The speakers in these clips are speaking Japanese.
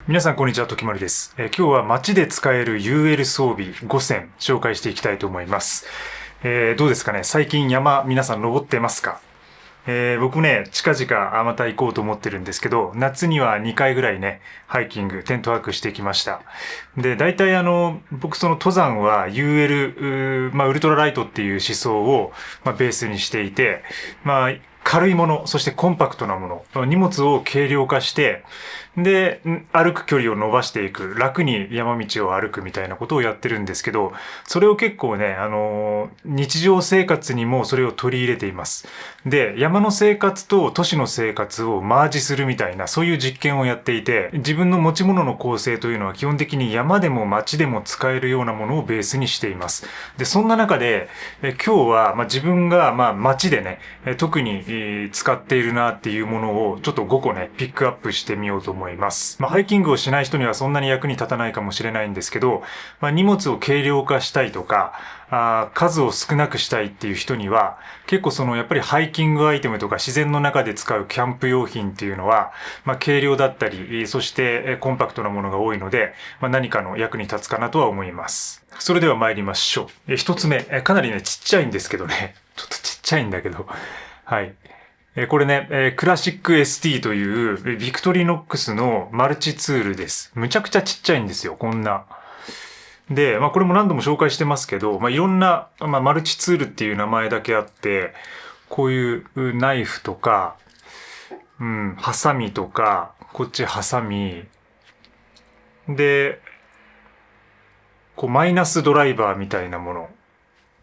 皆さんこんにちは、ときまるです。今日は街で使える UL 装備5選紹介していきたいと思います。どうですかね、最近山皆さん登ってますか？僕ね、近々また行こうと思ってるんですけど、夏には2回ぐらいね、ハイキング、テントワークしてきました。で、大体僕その登山は UL、ウルトラライトっていう思想を、ベースにしていて、軽いもの、そしてコンパクトなもの、荷物を軽量化して、で、歩く距離を伸ばしていく、楽に山道を歩くみたいなことをやってるんですけど、それを結構ね、日常生活にもそれを取り入れています。で、山の生活と都市の生活をマージするみたいな、そういう実験をやっていて、自分の持ち物の構成というのは基本的に山でも街でも使えるようなものをベースにしています。で、そんな中で、今日は、自分が、街でね、特に使っているなっていうものをちょっと5個ね、ピックアップしてみようと思います。ハイキングをしない人にはそんなに役に立たないかもしれないんですけど、荷物を軽量化したいとか、数を少なくしたいっていう人には、結構やっぱりハイキングアイテムとか自然の中で使うキャンプ用品っていうのは、軽量だったり、そしてコンパクトなものが多いので、何かの役に立つかなとは思います。それでは参りましょう。一つ目、かなりね、ちっちゃいんですけどね、ちょっとちっちゃいんだけど、はい。これね、クラシック ST というビクトリノックスのマルチツールです。むちゃくちゃちっちゃいんですよ、こんな。で、これも何度も紹介してますけど、いろんな、マルチツールっていう名前だけあって、こういうナイフとか、ハサミとか、こっちハサミ、で、マイナスドライバーみたいなもの。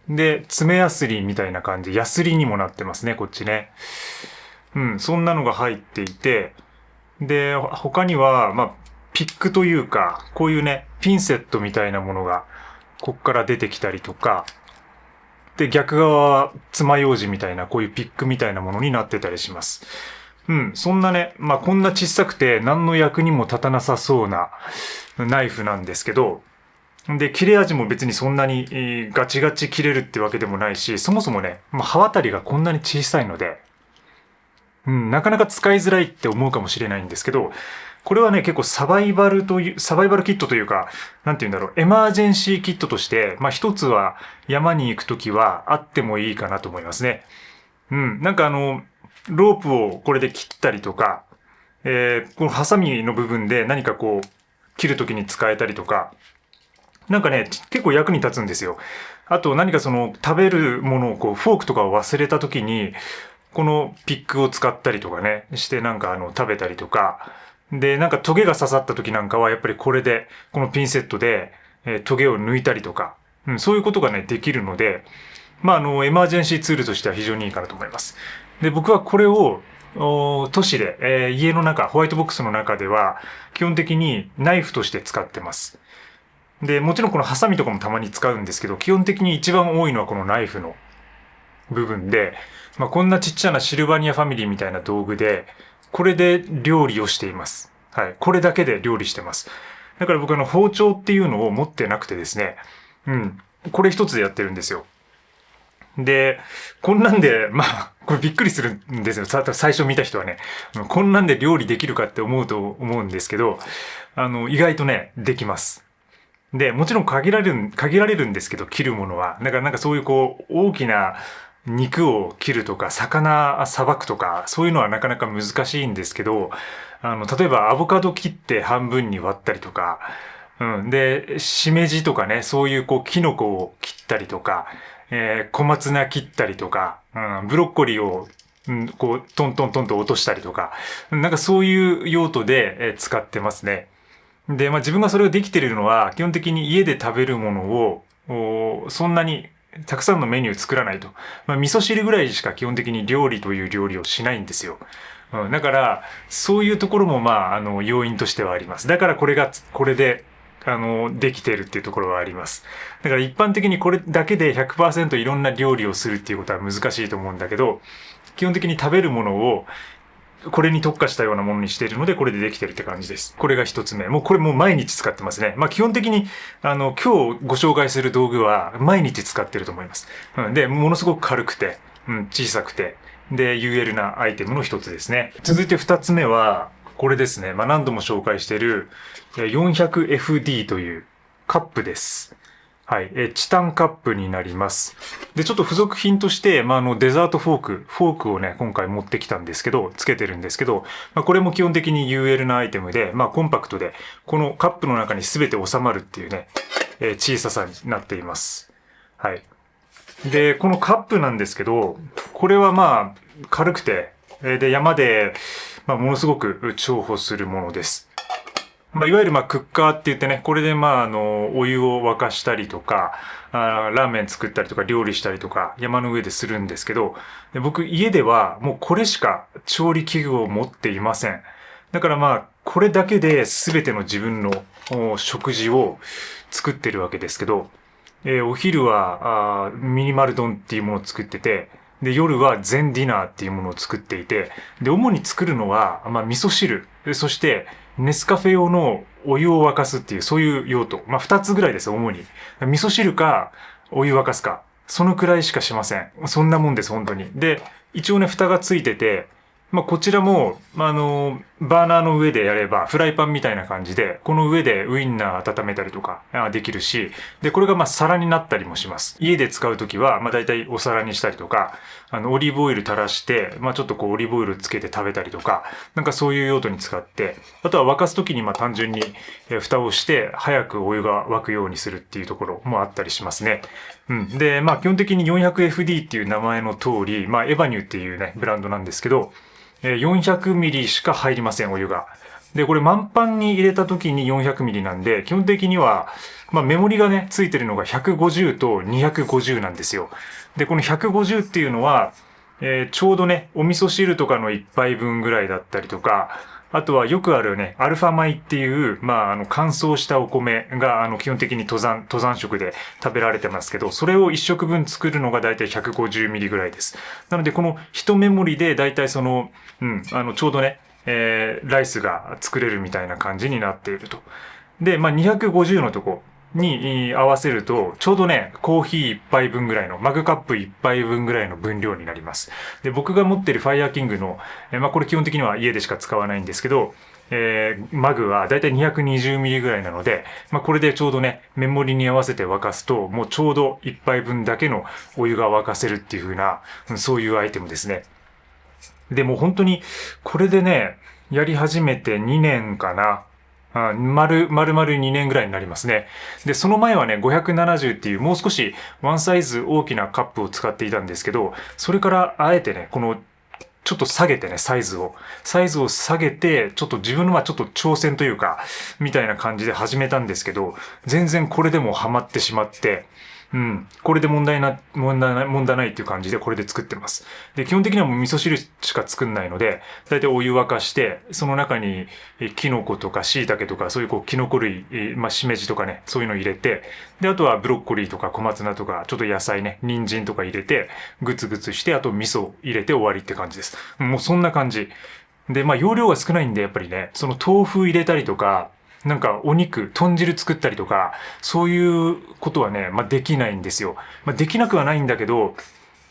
で、爪ヤスリみたいな感じ。ヤスリにもなってますね、こっちね。そんなのが入っていて、で、他には、ピックというか、こういうね、ピンセットみたいなものが、こっから出てきたりとか、で、逆側は爪楊枝みたいな、こういうピックみたいなものになってたりします。そんなね、こんな小さくて何の役にも立たなさそうなナイフなんですけど、で、切れ味も別にそんなにガチガチ切れるってわけでもないし、そもそもね、刃渡りがこんなに小さいので、なかなか使いづらいって思うかもしれないんですけど、これはね、結構サバイバルキットというか、なんて言うんだろう、エマージェンシーキットとして、一つは山に行くときはあってもいいかなと思いますね。なんかロープをこれで切ったりとか、このハサミの部分で何か切るときに使えたりとか、なんかね、結構役に立つんですよ。あと何か食べるものをフォークとかを忘れた時に、このピックを使ったりとかね、してなんか食べたりとか、で、なんかトゲが刺さった時なんかはやっぱりこれで、このピンセットで、トゲを抜いたりとか、そういうことがね、できるので、エマージェンシーツールとしては非常にいいかなと思います。で、僕はこれを、都市で、家の中、ホワイトボックスの中では、基本的にナイフとして使ってます。で、もちろんこのハサミとかもたまに使うんですけど、基本的に一番多いのはこのナイフの部分で、こんなちっちゃなシルバニアファミリーみたいな道具で、これで料理をしています。はい。これだけで料理してます。だから僕包丁っていうのを持ってなくてですね、これ一つでやってるんですよ。で、こんなんで、これびっくりするんですよ。最初見た人はね、こんなんで料理できるかって思うんですけど、意外とね、できます。で、もちろん限られるんですけど、切るものは。だからなんかそういう大きな肉を切るとか、魚さばくとか、そういうのはなかなか難しいんですけど、例えばアボカド切って半分に割ったりとか、で、しめじとかね、そういうキノコを切ったりとか、小松菜切ったりとか、ブロッコリーをトントントンと落としたりとか、なんかそういう用途で使ってますね。で、自分がそれができているのは、基本的に家で食べるものを、そんなにたくさんのメニュー作らないと。味噌汁ぐらいしか基本的に料理という料理をしないんですよ。だから、そういうところも要因としてはあります。だからこれで、できているっていうところはあります。だから一般的にこれだけで 100% いろんな料理をするっていうことは難しいと思うんだけど、基本的に食べるものをこれに特化したようなものにしているので、これでできてるって感じです。これが一つ目。これもう毎日使ってますね。基本的に、今日ご紹介する道具は毎日使ってると思います。で、ものすごく軽くて、小さくて、で、UL なアイテムの一つですね。続いて二つ目は、これですね。何度も紹介している 400FD というカップです。はい。チタンカップになります。で、ちょっと付属品として、デザートフォークをね、今回持ってきたんですけど、つけてるんですけど、これも基本的に UL なアイテムで、コンパクトで、このカップの中に全て収まるっていうね、小ささになっています。はい。で、このカップなんですけど、これは軽くて、で、山で、ものすごく重宝するものです。いわゆるクッカーって言ってね、これでお湯を沸かしたりとか、ラーメン作ったりとか料理したりとか山の上でするんですけど、で僕家ではもうこれしか調理器具を持っていません。だからこれだけで全ての自分の食事を作ってるわけですけど、お昼はミニマル丼っていうものを作ってて、で、夜は全ディナーっていうものを作っていて、で、主に作るのは、味噌汁、そして、ネスカフェ用のお湯を沸かすっていう、そういう用途。二つぐらいです、主に。味噌汁か、お湯沸かすか。そのくらいしかしません。そんなもんです、本当に。で、一応ね、蓋がついてて、こちらも、バーナーの上でやれば、フライパンみたいな感じで、この上でウインナー温めたりとかできるし、で、これが皿になったりもします。家で使うときは、だいたいお皿にしたりとか、オリーブオイル垂らして、ちょっとオリーブオイルつけて食べたりとか、そういう用途に使って、あとは沸かすときに単純に蓋をして、早くお湯が沸くようにするっていうところもあったりしますね。うん。で、基本的に 400FD っていう名前の通り、エバニューっていうね、ブランドなんですけど、400ミリしか入りません、お湯が。で、これ満パンに入れた時に400ミリなんで、基本的には、メモリがね、ついてるのが150と250なんですよ。で、この150っていうのは、ちょうどね、お味噌汁とかの1杯分ぐらいだったりとか、あとはよくあるね、アルファ米っていう、乾燥したお米が、基本的に登山食で食べられてますけど、それを1食分作るのがだいたい150ミリぐらいです。なので、この1メモリでだいたいちょうどね、ライスが作れるみたいな感じになっていると。で、250のとこに合わせると、ちょうどね、コーヒー1杯分ぐらいの、マグカップ1杯分ぐらいの分量になります。で、僕が持ってるファイヤーキングの、これ基本的には家でしか使わないんですけど、マグはだいたい220ミリぐらいなので、これでちょうどね、メモリに合わせて沸かすと、もうちょうど1杯分だけのお湯が沸かせるっていう風な、そういうアイテムですね。でも本当に、これでね、やり始めて2年かな。丸々2年ぐらいになりますね。で、その前はね、570っていうもう少しワンサイズ大きなカップを使っていたんですけど、それからあえてね、ちょっと下げてね、サイズを下げて、ちょっと自分のちょっと挑戦というか、みたいな感じで始めたんですけど、全然これでもハマってしまって、これで問題ないっていう感じでこれで作ってます。で、基本的にはもう味噌汁しか作んないので、だいたいお湯沸かして、その中にキノコとか椎茸とか、そういうキノコ類、しめじとかね、そういうの入れて、で、あとはブロッコリーとか小松菜とか、ちょっと野菜ね、人参とか入れて、グツグツして、あと味噌入れて終わりって感じです。もうそんな感じ。で、容量が少ないんで、やっぱりね、その豆腐入れたりとか、お肉、豚汁作ったりとか、そういうことはね、できないんですよ。できなくはないんだけど、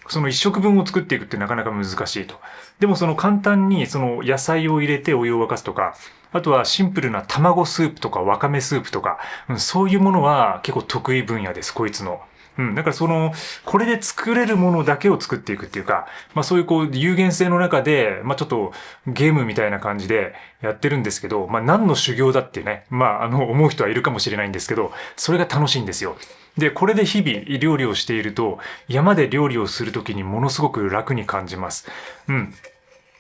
その一食分を作っていくってなかなか難しいと。でもその簡単にその野菜を入れてお湯を沸かすとか、あとはシンプルな卵スープとかわかめスープとか、そういうものは結構得意分野です、こいつの。だからこれで作れるものだけを作っていくっていうか、そういう有限性の中で、ちょっとゲームみたいな感じでやってるんですけど、何の修行だってね、思う人はいるかもしれないんですけど、それが楽しいんですよ。で、これで日々料理をしていると、山で料理をするときにものすごく楽に感じます。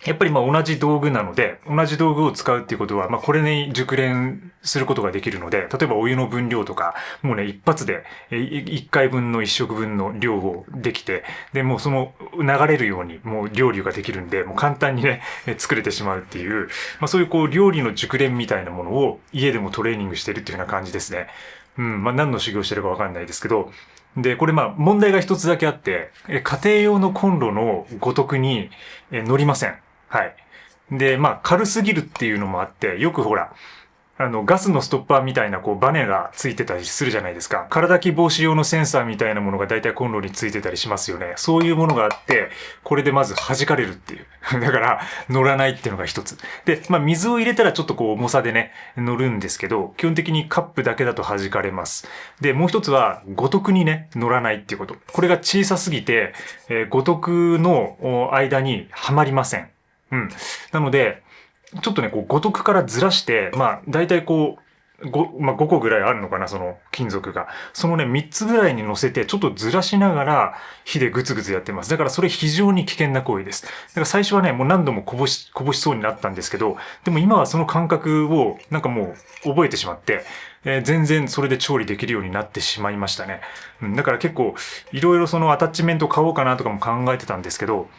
やっぱり同じ道具なので、同じ道具を使うっていうことは、これに熟練することができるので、例えばお湯の分量とか、もうね、一発で、1回分の1食分の量をできて、で、もう流れるように、もう料理ができるんで、もう簡単にね、作れてしまうっていう、そういう料理の熟練みたいなものを家でもトレーニングしてるっていうような感じですね。何の修行してるかわかんないですけど、で、これ問題が一つだけあって、家庭用のコンロのごとくに乗りません。はい。で、軽すぎるっていうのもあって、よくほら、ガスのストッパーみたいなこうバネがついてたりするじゃないですか。空炊き防止用のセンサーみたいなものが大体コンロについてたりしますよね。そういうものがあって、これでまず弾かれるっていう。だから、乗らないっていうのが一つ。で、水を入れたらちょっとこう重さでね、乗るんですけど、基本的にカップだけだと弾かれます。で、もう一つは、五徳にね、乗らないっていうこと。これが小さすぎて、五徳の間にはまりません。なので、ちょっとね、こう、五徳からずらして、大体こう、5個ぐらいあるのかな、その金属が。そのね、3つぐらいに乗せて、ちょっとずらしながら、火でグツグツやってます。だからそれ非常に危険な行為です。だから最初はね、もう何度もこぼしそうになったんですけど、でも今はその感覚を、なんかもう覚えてしまって、全然それで調理できるようになってしまいましたね。だから結構、いろいろそのアタッチメント買おうかなとかも考えてたんですけど、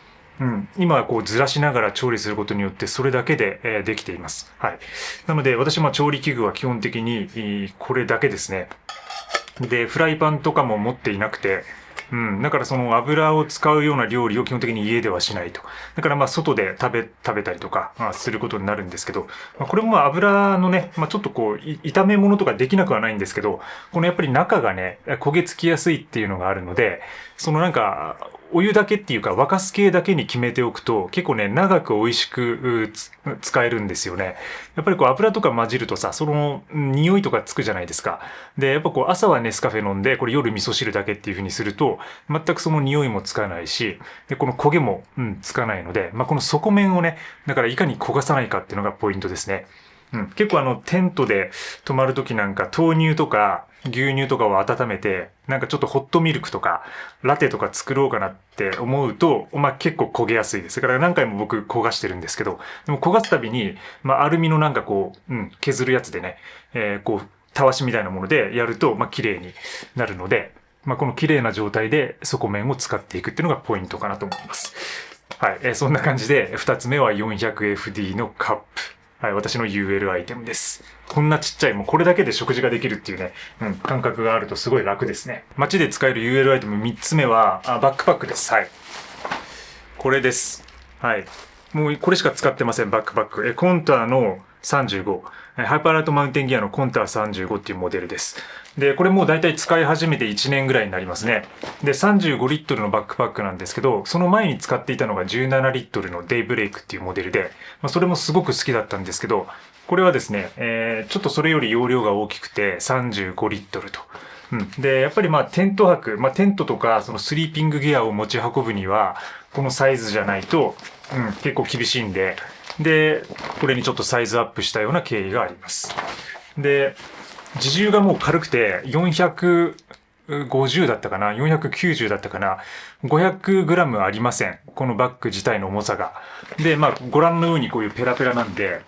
今はこうずらしながら調理することによってそれだけで、できています。はい。なので私も調理器具は基本的にこれだけですね。で、フライパンとかも持っていなくて、だからその油を使うような料理を基本的に家ではしないと。だから外で食べたりとか、することになるんですけど、これも油のね、ちょっとこう、炒め物とかできなくはないんですけど、このやっぱり中がね、焦げつきやすいっていうのがあるので、そのなんか、お湯だけっていうか沸かす系だけに決めておくと結構ね長く美味しく使えるんですよね。やっぱりこう油とか混じるとさその匂いとかつくじゃないですか。でやっぱこう朝はネスカフェ飲んでこれ夜味噌汁だけっていう風にすると全くその匂いもつかないしでこの焦げも、つかないので、この底面をねだからいかに焦がさないかっていうのがポイントですね。結構テントで泊まるときなんか豆乳とか牛乳とかを温めて、なんかちょっとホットミルクとか、ラテとか作ろうかなって思うと、結構焦げやすいです。だから何回も僕焦がしてるんですけど、でも焦がすたびに、アルミのなんかこう、削るやつでね、こう、たわしみたいなものでやると、綺麗になるので、この綺麗な状態で底面を使っていくっていうのがポイントかなと思います。はい、そんな感じで、二つ目は 400FD のカップ。はい、私の UL アイテムです。こんなちっちゃい、もうこれだけで食事ができるっていうね、感覚があるとすごい楽ですね。街で使える UL アイテム3つ目は、バックパックです。はい。これです。はい。もうこれしか使ってません、バックパック。コンターの35。ハイパーライトマウンテンギアのコンター35っていうモデルです。で、これもう大体使い始めて1年ぐらいになりますね。で、35リットルのバックパックなんですけど、その前に使っていたのが17リットルのデイブレイクっていうモデルで、それもすごく好きだったんですけど、これはですね、ちょっとそれより容量が大きくて35リットルと。で、やっぱりテント泊、テントとかそのスリーピングギアを持ち運ぶには、このサイズじゃないと、結構厳しいんで、で、これにちょっとサイズアップしたような経緯があります。で、自重がもう軽くて450だったかな ?490 だったかな ?500 グラムありません。このバッグ自体の重さが。で、ご覧のようにこういうペラペラなんで、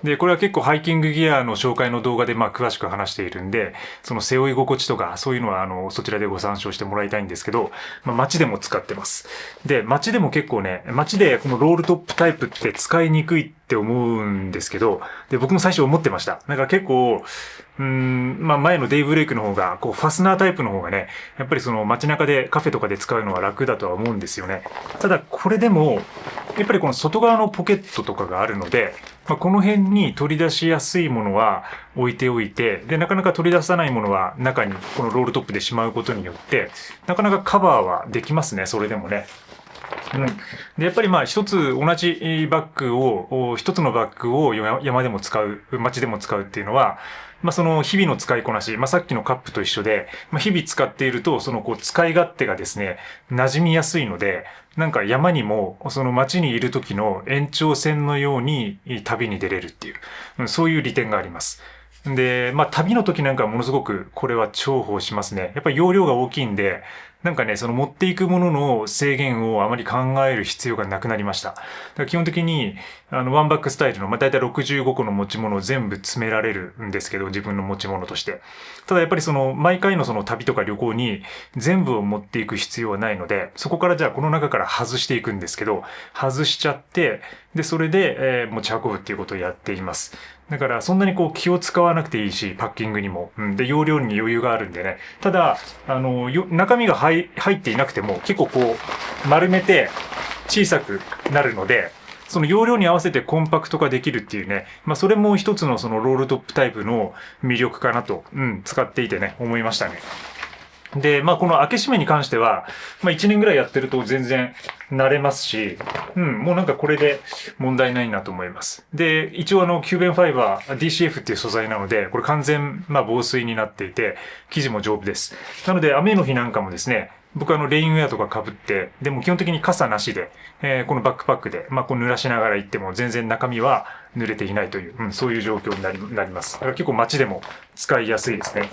で、これは結構ハイキングギアの紹介の動画で詳しく話しているんで、その背負い心地とかそういうのはそちらでご参照してもらいたいんですけど、街でも使ってます。で、街でも結構ね、街でこのロールトップタイプって使いにくいって思うんですけど、で、僕も最初思ってました。なんか結構、前のデイブレイクの方が、こう、ファスナータイプの方がね、やっぱりその街中でカフェとかで使うのは楽だとは思うんですよね。ただ、これでも、やっぱりこの外側のポケットとかがあるので、この辺に取り出しやすいものは置いておいて、で、なかなか取り出さないものは中にこのロールトップでしまうことによって、なかなかカバーはできますね、それでもね。で、やっぱり一つ同じバッグを、一つのバッグを山でも使う、街でも使うっていうのは、その日々の使いこなし、さっきのカップと一緒で、日々使っていると、そのこう使い勝手がですね、馴染みやすいので、なんか山にも、その街にいる時の延長線のように旅に出れるっていう、そういう利点があります。で、旅の時なんかはものすごくこれは重宝しますね。やっぱり容量が大きいんで、なんかね、その持っていくものの制限をあまり考える必要がなくなりました。だから基本的に、ワンバックスタイルの、だいたい65個の持ち物を全部詰められるんですけど、自分の持ち物として。ただやっぱりその、毎回のその旅とか旅行に全部を持っていく必要はないので、そこからじゃあこの中から外していくんですけど、外しちゃって、で、それで、持ち運ぶっていうことをやっています。だからそんなにこう気を使わなくていいし、パッキングにも。で、容量に余裕があるんでね。ただ、中身が入っていなくても結構こう丸めて小さくなるので、その容量に合わせてコンパクト化できるっていうね、それも一つのそのロールトップタイプの魅力かなと、使っていてね、思いましたね。で、この開け閉めに関しては、1年ぐらいやってると全然慣れますし、もうなんかこれで問題ないなと思います。で、一応キューベンファイバー DCF っていう素材なので、これ完全、防水になっていて、生地も丈夫です。なので、雨の日なんかもですね、僕レインウェアとか被って、でも基本的に傘なしで、このバックパックで、こう濡らしながら行っても全然中身は濡れていないという、そういう状況になります。だから結構街でも使いやすいですね。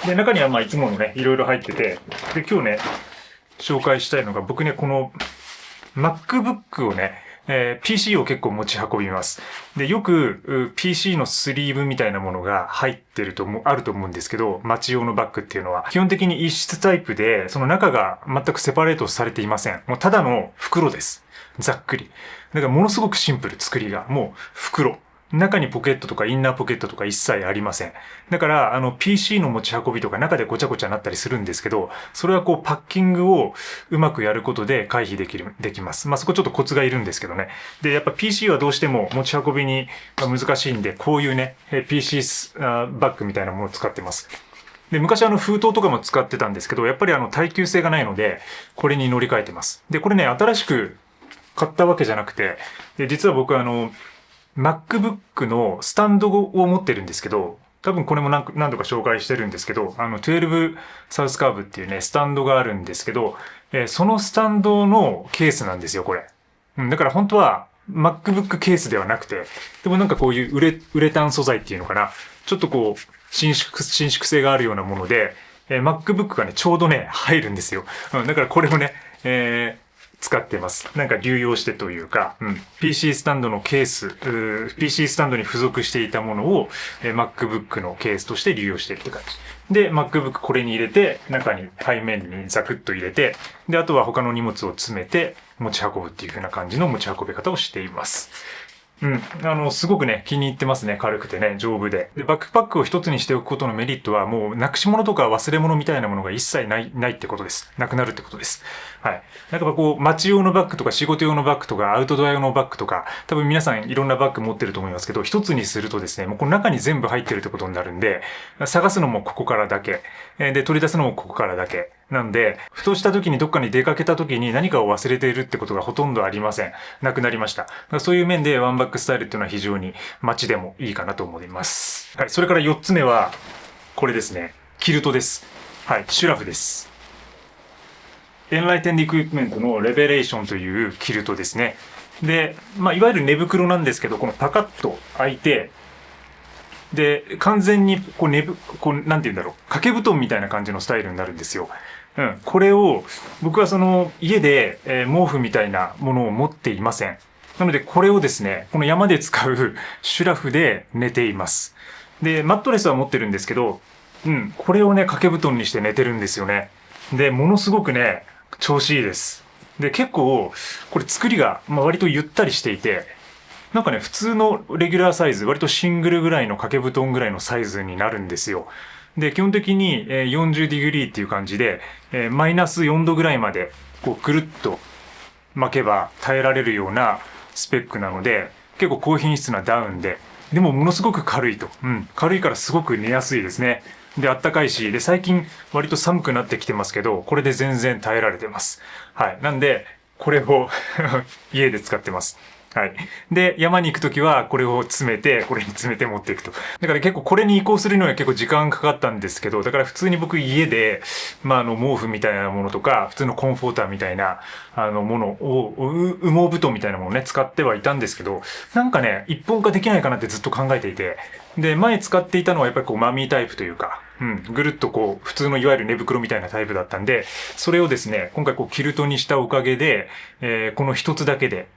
で、中にはいつものね、いろいろ入ってて、で、今日ね、紹介したいのが、僕ね、この MacBook をね、PC を結構持ち運びます。で、よく PC のスリーブみたいなものが入ってるあると思うんですけど、街用のバッグっていうのは、基本的に一室タイプで、その中が全くセパレートされていません。もうただの袋です。ざっくり。だからものすごくシンプル、作りが。もう袋。中にポケットとかインナーポケットとか一切ありません。だから、PC の持ち運びとか中でごちゃごちゃなったりするんですけど、それはこうパッキングをうまくやることで回避できます。そこちょっとコツがいるんですけどね。で、やっぱ PC はどうしても持ち運びに難しいんで、こういうね、PC バッグみたいなものを使ってます。で、昔封筒とかも使ってたんですけど、やっぱり耐久性がないので、これに乗り換えてます。で、これね、新しく買ったわけじゃなくて、で、実は僕MacBook のスタンドを持ってるんですけど、多分これも何度か紹介してるんですけど、12サウスカーブっていうね、スタンドがあるんですけど、そのスタンドのケースなんですよ、これ。だから本当は MacBook ケースではなくて、でもなんかこういうウレタン素材っていうのかな、ちょっとこう、伸縮性があるようなもので、MacBook がね、ちょうどね、入るんですよ。だからこれをね、使ってます。なんか流用してというか、PC スタンドのケース、PC スタンドに付属していたものを、MacBook のケースとして流用しているって感じ。で、MacBook これに入れて、中に背面にザクッと入れて、で、あとは他の荷物を詰めて持ち運ぶっていう風な感じの持ち運び方をしています。すごくね、気に入ってますね。軽くてね、丈夫で。で、バックパックを一つにしておくことのメリットは、もう、なくし物とか忘れ物みたいなものが一切ないってことです。なくなるってことです。はい。なんかこう、街用のバッグとか仕事用のバッグとか、アウトドア用のバッグとか、多分皆さんいろんなバッグ持ってると思いますけど、一つにするとですね、もうこの中に全部入ってるってことになるんで、探すのもここからだけ。で、取り出すのもここからだけ。なんで、ふとした時にどっかに出かけた時に何かを忘れているってことがほとんどありません。なくなりました。そういう面でワンバックスタイルっていうのは非常に街でもいいかなと思います。はい。それから4つ目は、これですね。キルトです。はい。シュラフです。エンライテンドエクイプメントのレベレーションというキルトですね。で、いわゆる寝袋なんですけど、このパカッと開いて、で、完全に、なんて言うんだろう、掛け布団みたいな感じのスタイルになるんですよ。これを、僕は家で、毛布みたいなものを持っていません。なので、これをですね、この山で使うシュラフで寝ています。で、マットレスは持ってるんですけど、これをね、掛け布団にして寝てるんですよね。で、ものすごくね、調子いいです。で、結構、これ作りが、割とゆったりしていて、なんかね、普通のレギュラーサイズ、割とシングルぐらいの掛け布団ぐらいのサイズになるんですよ。で、基本的に40ディグリーっていう感じで、マイナス4度ぐらいまで、こう、くるっと巻けば耐えられるようなスペックなので、結構高品質なダウンで、でもものすごく軽いと。軽いからすごく寝やすいですね。で、あったかいし、で、最近割と寒くなってきてますけど、これで全然耐えられてます。はい。なんで、これを家で使ってます。はい。で、山に行くときは、これを詰めて、これに詰めて持っていくと。だから結構これに移行するのには結構時間かかったんですけど、だから普通に僕家で、毛布みたいなものとか、普通のコンフォーターみたいな、ものを、羽毛布団みたいなものをね、使ってはいたんですけど、なんかね、一本化できないかなってずっと考えていて、で、前使っていたのはやっぱりこうマミータイプというか、ぐるっとこう、普通のいわゆる寝袋みたいなタイプだったんで、それをですね、今回こうキルトにしたおかげで、この一つだけで、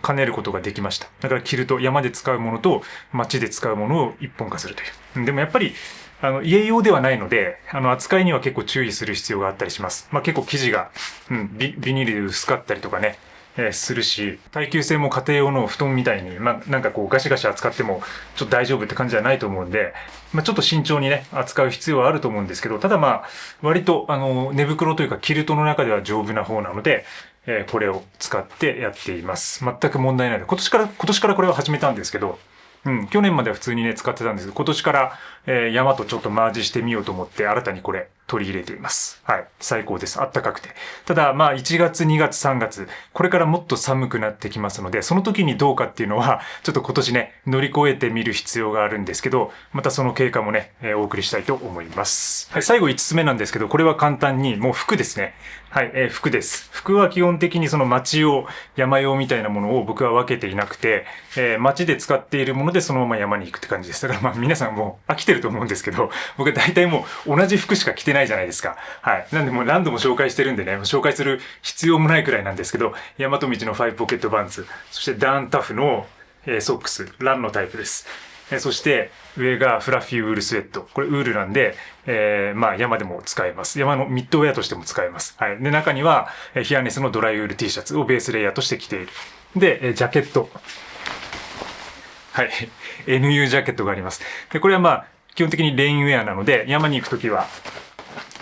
兼ねることができました。だからキルト、山で使うものと街で使うものを一本化するという。でもやっぱり、家用ではないので、扱いには結構注意する必要があったりします。結構生地が、ビニールで薄かったりとかね、するし、耐久性も家庭用の布団みたいに、なんかこうガシガシ扱ってもちょっと大丈夫って感じじゃないと思うんで、ちょっと慎重にね、扱う必要はあると思うんですけど、ただ割と寝袋というかキルトの中では丈夫な方なので、これを使ってやっています。全く問題ないので、今年からこれを始めたんですけど、去年までは普通にね、使ってたんですけど、今年から、山とちょっとマージしてみようと思って、新たにこれ取り入れています。はい。最高です。あったかくて。ただ、1月、2月、3月、これからもっと寒くなってきますので、その時にどうかっていうのは、ちょっと今年ね、乗り越えてみる必要があるんですけど、またその経過もね、お送りしたいと思います。はい。最後5つ目なんですけど、これは簡単に、もう服ですね。はい、服です。服は基本的にその街用、山用みたいなものを僕は分けていなくて、街で使っているものでそのまま山に行くって感じです。だから皆さんもう飽きてると思うんですけど、僕は大体もう同じ服しか着てないじゃないですか。はい。なんでもう何度も紹介してるんでね、紹介する必要もないくらいなんですけど、大和道の5ポケットパンツ、そしてダーンタフのソックス、ランのタイプです。そして上がフラフィーウールスウェット。これウールなんで、山でも使えます。山のミッドウェアとしても使えます。はい。で、中にはヒアネスのドライウール T シャツをベースレイヤーとして着ている。で、ジャケット。はい。NU ジャケットがあります。で、これは基本的にレインウェアなので、山に行くときは、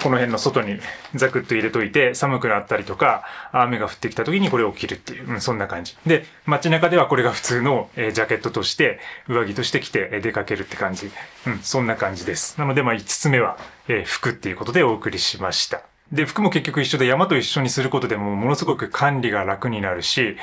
この辺の外にザクッと入れといて、寒くなったりとか、雨が降ってきた時にこれを着るっていう、そんな感じ。で、街中ではこれが普通のジャケットとして、上着として着て出かけるって感じ。そんな感じです。なので、5つ目は、服っていうことでお送りしました。で、服も結局一緒で山と一緒にすることでものすごく管理が楽になるし、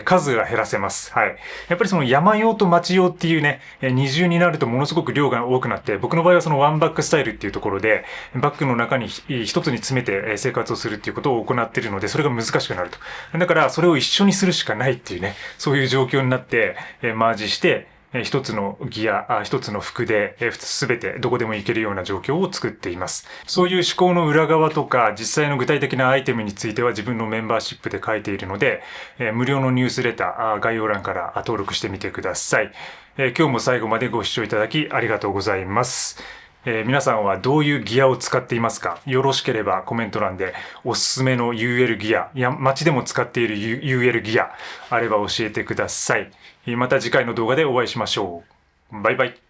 数が減らせます。はい。やっぱりその山用と町用っていうね、二重になるとものすごく量が多くなって、僕の場合はそのワンバッグスタイルっていうところで、バッグの中に一つに詰めて生活をするっていうことを行っているので、それが難しくなると。だからそれを一緒にするしかないっていうね、そういう状況になって、マージして、一つのギア、一つの服で、すべてどこでも行けるような状況を作っています。そういう思考の裏側とか、実際の具体的なアイテムについては自分のメンバーシップで書いているので、無料のニュースレター、概要欄から登録してみてください。今日も最後までご視聴いただきありがとうございます。皆さんはどういうギアを使っていますか？よろしければコメント欄でおすすめの UL ギア、街でも使っている UL ギアあれば教えてください。また次回の動画でお会いしましょう。バイバイ。